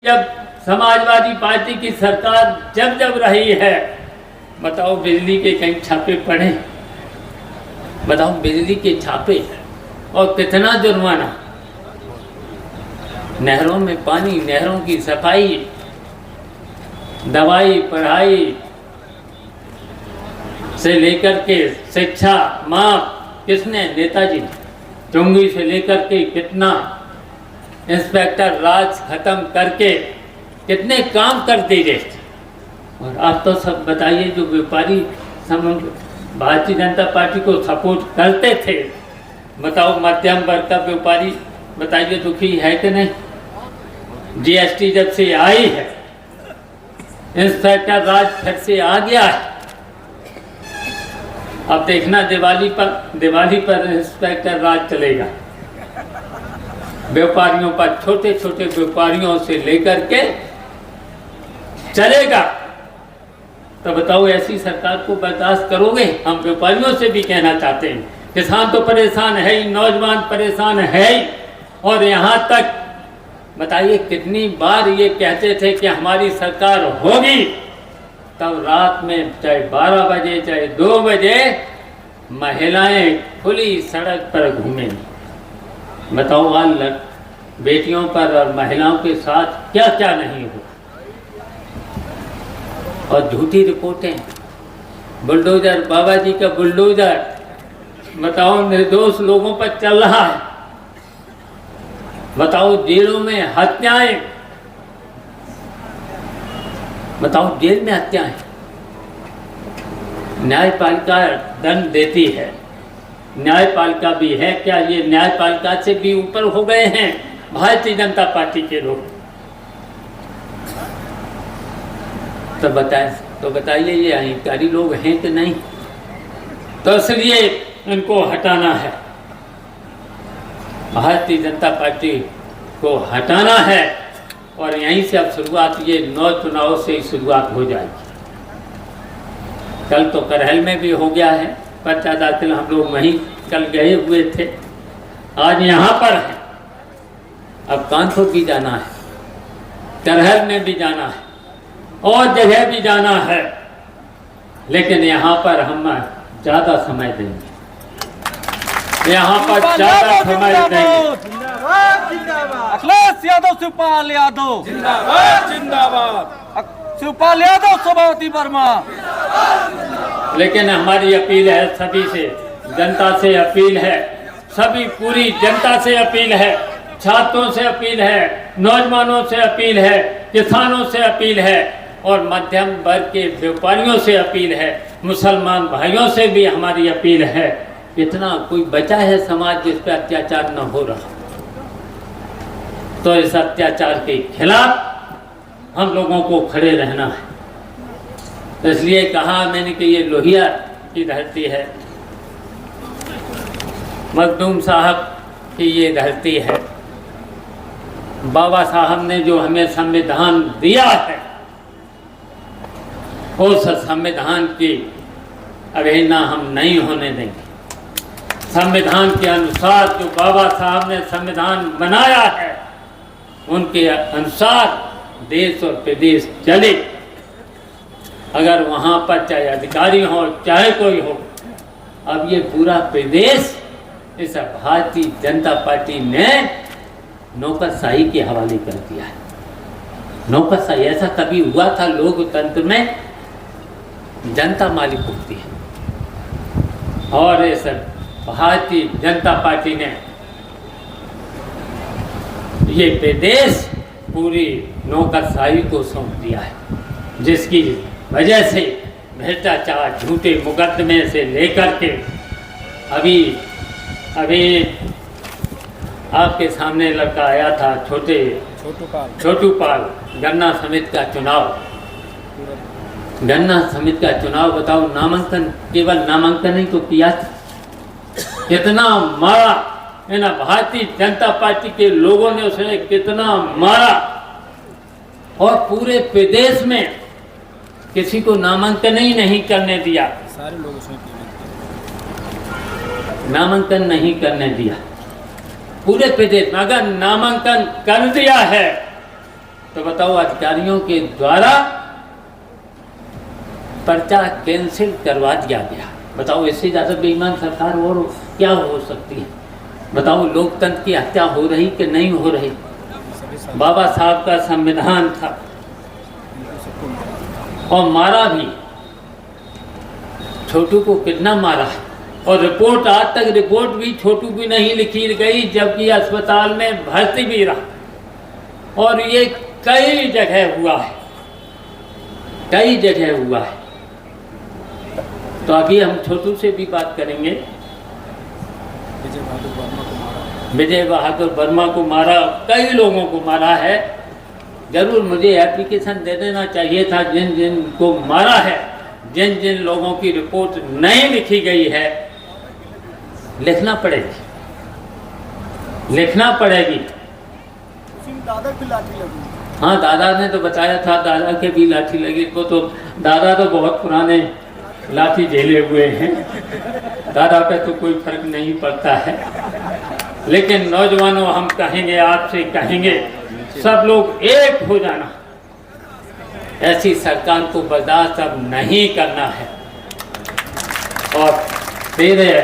जब समाजवादी पार्टी की सरकार जब जब रही है, बताओ बिजली के कहीं छापे पड़े? बताओ बिजली के छापे और कितना जुर्माना। नहरों में पानी, नहरों की सफाई, दवाई, पढ़ाई से लेकर के शिक्षा माफ किसने? नेताजी ने। चुंगी से लेकर के कितना इंस्पेक्टर राज खत्म करके कितने काम कर दे रहे थे। और आप तो सब बताइए, जो व्यापारी भारतीय जनता पार्टी को सपोर्ट करते थे, बताओ मध्यम वर्ग का व्यापारी बताइए दुखी है कि नहीं? जीएसटी जब से आई है, इंस्पेक्टर राज फिर से आ गया है। अब देखना दिवाली पर इंस्पेक्टर राज चलेगा व्यापारियों पर, छोटे छोटे व्यापारियों से लेकर के चलेगा। तो बताओ ऐसी सरकार को बर्दाश्त करोगे? हम व्यापारियों से भी कहना चाहते हैं, किसान तो परेशान है ही, नौजवान परेशान है ही, और यहाँ तक बताइए कितनी बार ये कहते थे कि हमारी सरकार होगी, तब रात में चाहे 12 बजे चाहे 2 बजे महिलाएं खुली सड़क पर घूमेंगी। बताओ आज बेटियों पर और महिलाओं के साथ क्या क्या नहीं हुआ। और झूठी रिपोर्टें, बुलडोजर, बाबा जी का बुलडोजर बताओ निर्दोष लोगों पर चल रहा है। बताओ जेलों में हत्याएं, बताओ जेल में हत्याएं। न्यायपालिका दंड देती है, न्यायपालिका भी है क्या? ये न्यायपालिका से भी ऊपर हो गए हैं भारतीय जनता पार्टी के लोग। तो बताइए ये अहंकारी लोग हैं कि नहीं? तो इसलिए इनको हटाना है, भारतीय जनता पार्टी को हटाना है। और यहीं से अब शुरुआत, ये 9 चुनाव से ही शुरुआत हो जाएगी। कल तो करहल में भी हो गया है पर्चा दाखिल, हम लोग वहीं कल गए हुए थे, आज यहाँ पर है। अब कानपुर भी जाना है, करहल में भी जाना है, और जगह भी जाना है, लेकिन यहाँ पर हम ज़्यादा समय देंगे, यहाँ पर ज़्यादा समय देंगे। अखिलेश यादव, शिवपाल यादव जिंदाबाद, जिंदाबाद। शिवपाल यादव, सभापति वर्मा। लेकिन हमारी अपील है सभी से, जनता से अपील है, सभी पूरी जनता से अपील है, छात्रों से अपील है, नौजवानों से अपील है, किसानों से अपील है, और मध्यम वर्ग के व्यापारियों से अपील है, मुसलमान भाइयों से भी हमारी अपील है। इतना कोई बचा है समाज जिस पर अत्याचार न हो रहा? तो इस अत्याचार के खिलाफ हम लोगों को खड़े रहना है। तो इसलिए कहा मैंने कि ये लोहिया की धरती है, मखदूम साहब की ये धरती है। बाबा साहब ने जो हमें संविधान दिया है, उस संविधान की अवहेलना हम नहीं होने देंगे। संविधान के अनुसार जो बाबा साहब ने संविधान बनाया है, उनके अनुसार देश और प्रदेश चले। अगर वहाँ पर चाहे अधिकारी हो चाहे कोई हो, अब ये पूरा प्रदेश इस भारतीय जनता पार्टी ने नौकरशाही के हवाले कर दिया है। नौकरशाही, ऐसा कभी हुआ था लोकतंत्र में? जनता मालिक होती है, और इस भारतीय जनता पार्टी ने ये प्रदेश पूरी नौकरशाही को सौंप दिया है, जिसकी वजह से भ्रष्टाचार, झूठे मुकदमे से लेकर के अभी आपके सामने लड़का आया था, छोटू पाल, गन्ना समिति का चुनाव, बताओ नामांकन, केवल नामांकन ही तो किया था। कितना मारा इन भारतीय जनता पार्टी के लोगों ने, उसने कितना मारा, और पूरे प्रदेश में किसी को नामांकन ही नहीं करने दिया। सारे लोग नामांकन नहीं करने दिया पूरे प्रदेश में। अगर नामांकन कर दिया है तो बताओ अधिकारियों के द्वारा पर्चा कैंसिल करवा दिया गया। बताओ इससे ज़्यादा बेईमान सरकार और क्या हो सकती है? बताओ लोकतंत्र की हत्या हो रही कि नहीं हो रही? बाबा साहब का संविधान था और मारा भी, छोटू को कितना मारा है। और रिपोर्ट, आज तक रिपोर्ट भी छोटू की नहीं लिखी गई, जबकि अस्पताल में भर्ती भी रहा। और ये कई जगह हुआ है, कई जगह हुआ है। तो अभी हम छोटू से भी बात करेंगे। विजय बहादुर वर्मा को मारा, कई लोगों को मारा है। जरूर मुझे एप्लीकेशन दे देना चाहिए था जिन जिन को मारा है, जिन जिन लोगों की रिपोर्ट नहीं लिखी गई है। लिखना पड़ेगी, लिखना पड़ेगी। दादा की लाठी लगी। हाँ, दादा ने तो बताया था, दादा के भी लाठी लगी। वो तो दादा तो बहुत पुराने लाठी झेले हुए हैं, दादा पे तो कोई फर्क नहीं पड़ता है। लेकिन नौजवानों, हम कहेंगे, आपसे कहेंगे, सब लोग एक हो जाना। ऐसी सरकार को बर्दाश्त अब नहीं करना है। और 13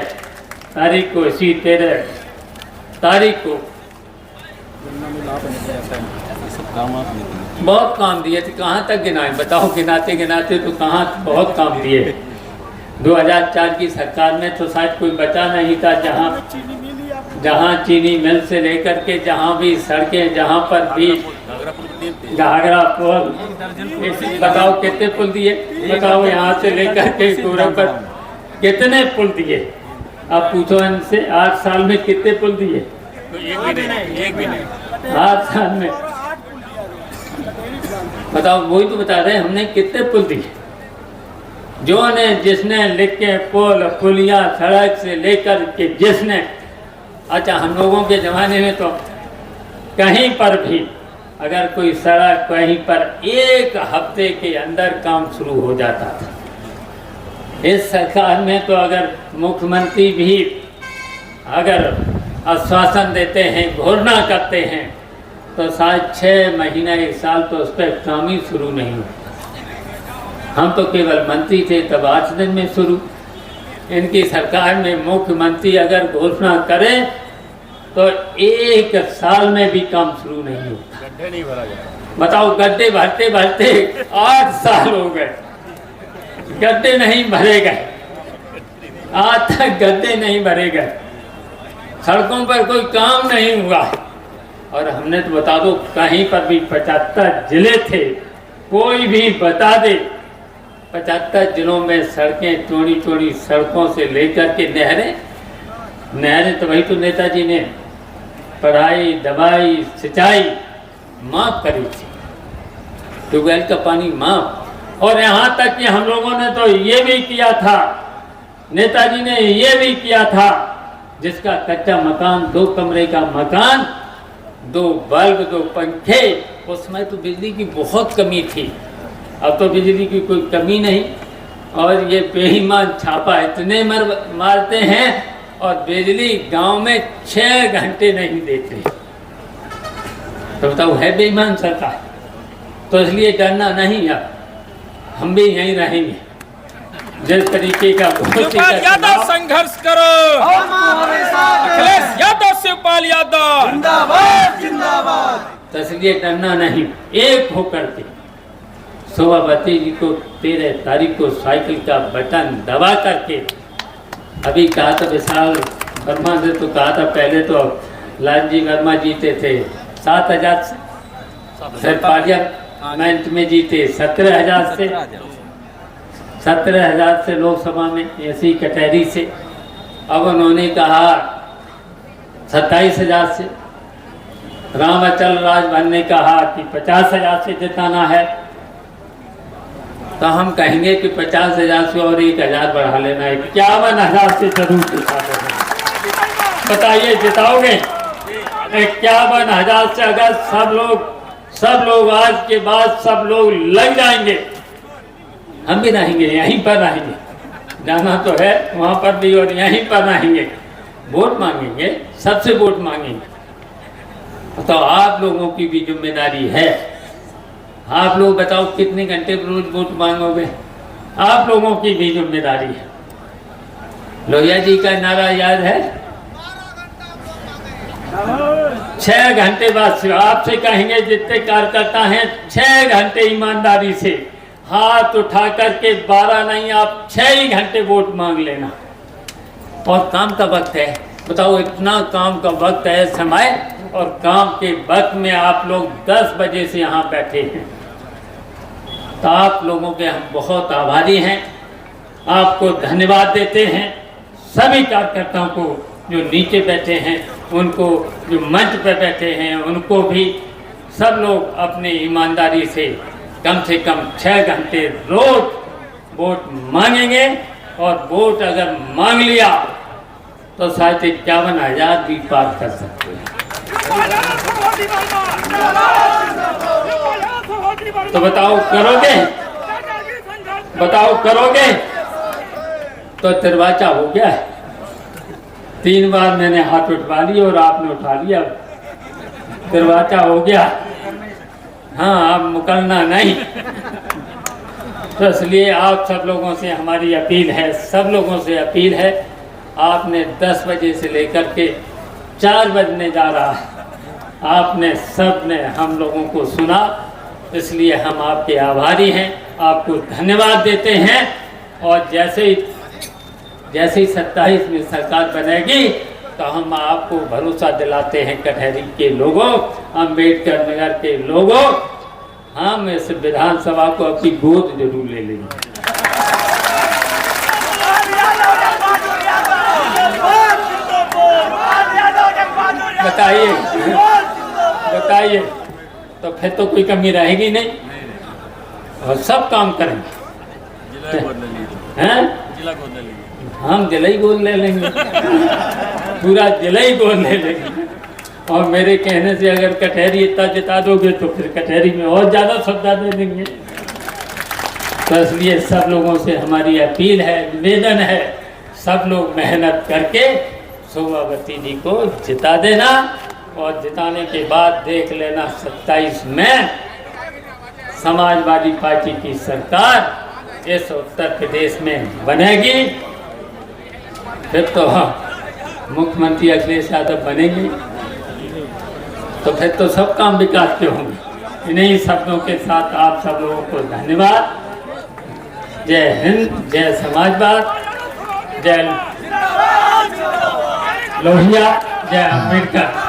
तारीख को, इसी 13 तारीख को बहुत काम दिए थे। कहाँ तक गिनाएं? बताओ, गिनाते गिनाते तो कहाँ बहुत काम दिए। 2004 की सरकार में तो शायद कोई बचा नहीं था, जहाँ चीनी मिल से लेकर के जहाँ भी सड़कें, जहाँ पर भी घाघरा पुल, बताओ कितने पुल दिए? बताओ यहाँ से लेकर के गोरखपुर कितने पुल दिए? आप पूछो इनसे, 8 साल में कितने पुल दिए? एक भी नहीं 8 साल में। बताओ, वही तो बता रहे हैं, हमने कितने पुल दिए। जो ने जिसने लिख के पुल, पुलिया, सड़क से लेकर के जिसने, अच्छा हम लोगों के ज़माने में तो कहीं पर भी अगर कोई सड़क कहीं पर 1 हफ्ते के अंदर काम शुरू हो जाता था। इस सरकार में तो अगर मुख्यमंत्री भी अगर आश्वासन देते हैं, घोषणा करते हैं, तो शायद 6 महीना 1 साल तो उस पर काम ही शुरू नहीं हो। हम तो केवल मंत्री थे तब 8 दिन में शुरू। इनकी सरकार में मुख्यमंत्री अगर घोषणा करे तो 1 साल में भी काम शुरू नहीं होता। गड्ढे नहीं भरा जाता। बताओ, गड्ढे भरते भरते 8 साल हो गए, गड्ढे नहीं भरे गए, आज तक गड्ढे नहीं भरे गए, सड़कों पर कोई काम नहीं हुआ। और हमने तो बता दो, कहीं पर भी 75 जिले थे, कोई भी बता दे 75 जिलों में सड़कें, चौड़ी चौड़ी सड़कों से लेकर के नहरें तो वही तो नेताजी ने पढ़ाई, दवाई, सिंचाई माफ करी थी, ट्यूबवेल का पानी माफ। और यहाँ तक कि हम लोगों ने तो ये भी किया था, नेताजी ने ये भी किया था, जिसका कच्चा मकान, 2 कमरे का मकान, 2 बल्ब, 2 पंखे, उस समय तो बिजली की बहुत कमी थी। अब तो बिजली की कोई कमी नहीं। और ये बेईमान छापा इतने मारते हैं और बिजली गांव में 6 घंटे नहीं देते। तो बताओ, है बेईमान सरकार? तो इसलिए डरना नहीं। अब हम भी यहीं रहेंगे। जिस तरीके का यादव संघर्ष करो, अखिलेश यादव, शिवपाल यादव जिंदाबाद जिंदाबाद। तो इसलिए डरना नहीं, एक होकर के शोभावती जी को 13 तारीख को साइकिल का बटन दबा करके, अभी कहा था विशाल वर्मा ने तो कहा था, पहले तो लालजी वर्मा जीते थे 7,000 से, फिर पार्लियामेंट में जीते 17,000 से, 17,000 से लोकसभा में, ऐसी कटहरी से। अब उन्होंने कहा 27,000 से। राम अचल राजभर ने कहा कि 50,000 से जिताना है। तो हम कहेंगे कि 50,000 से और 1,000 बढ़ा लेना है, 51,000 से जरूर जिता देना। बताइए, जिताओगे? 51,000 से अगर सब लोग आज के बाद सब लोग लग जाएंगे, हम भी रहेंगे, यहीं पर रहेंगे। जाना तो है वहाँ पर भी और यहीं पर रहेंगे। वोट मांगेंगे, सबसे वोट मांगेंगे। तो आप लोगों की भी जिम्मेदारी है आप लोग बताओ कितने घंटे रोज वोट मांगोगे? आप लोगों की भी जिम्मेदारी है। लोहिया जी का नारा याद है? 6 घंटे बाद आपसे कहेंगे जितने कार्यकर्ता हैं, 6 घंटे ईमानदारी से हाथ उठा करके 12 नहीं, आप 6 ही घंटे वोट मांग लेना। और काम का वक्त है, बताओ इतना काम का वक्त है समय, और काम के वक्त में आप लोग 10 बजे से यहाँ बैठे हैं। तो आप लोगों के हम बहुत आभारी हैं, आपको धन्यवाद देते हैं। सभी कार्यकर्ताओं को जो नीचे बैठे हैं, उनको जो मंच पर बैठे हैं, उनको भी सब लोग अपनी ईमानदारी से कम 6 घंटे रोज वोट मांगेंगे। और वोट अगर मांग लिया तो शायद 51,000 भी पार कर सकते हैं। तो बताओ करोगे? बताओ करोगे? तो दरवाजा हो गया है। 3 बार मैंने हाथ उठवा लिया और आपने उठा लिया, दरवाजा हो गया। हाँ, अब मुकलना नहीं। तो इसलिए आप सब लोगों से हमारी अपील है, सब लोगों से अपील है, आपने 10 बजे से लेकर के 4 बजने जा रहा है, आपने सब ने हम लोगों को सुना, इसलिए हम आपके आभारी हैं, आपको धन्यवाद देते हैं। और जैसे ही 27 में सरकार बनेगी तो हम आपको भरोसा दिलाते हैं, कटहरी के लोगों, अम्बेडकर नगर के लोगों, हम इस विधानसभा को अपनी गोद जरूर ले लेंगे। बताइए बताइए, तो फिर तो कोई कमी रहेगी नहीं, और सब काम करेंगे। हैं? हम जिला ही गोद ले लेंगे, पूरा जिला ही गोद ले लेंगे। और मेरे कहने से अगर कटहरी इतना जिता दोगे तो फिर कटहरी में और ज़्यादा सुविधा दे देंगे। तो इसलिए सब लोगों से हमारी अपील है, निवेदन है, सब लोग मेहनत करके शोभावती जी को जिता देना। और जिताने के बाद देख लेना 27 में समाजवादी पार्टी की सरकार इस उत्तर प्रदेश में बनेगी। फिर तो मुख्यमंत्री अखिलेश यादव बनेंगे, तो फिर तो सब काम विकास के होंगे। इन्हीं शब्दों के साथ आप सब लोगों को धन्यवाद। जय हिंद, जय समाजवाद, जय लोहिया, जय अम्बेडकर।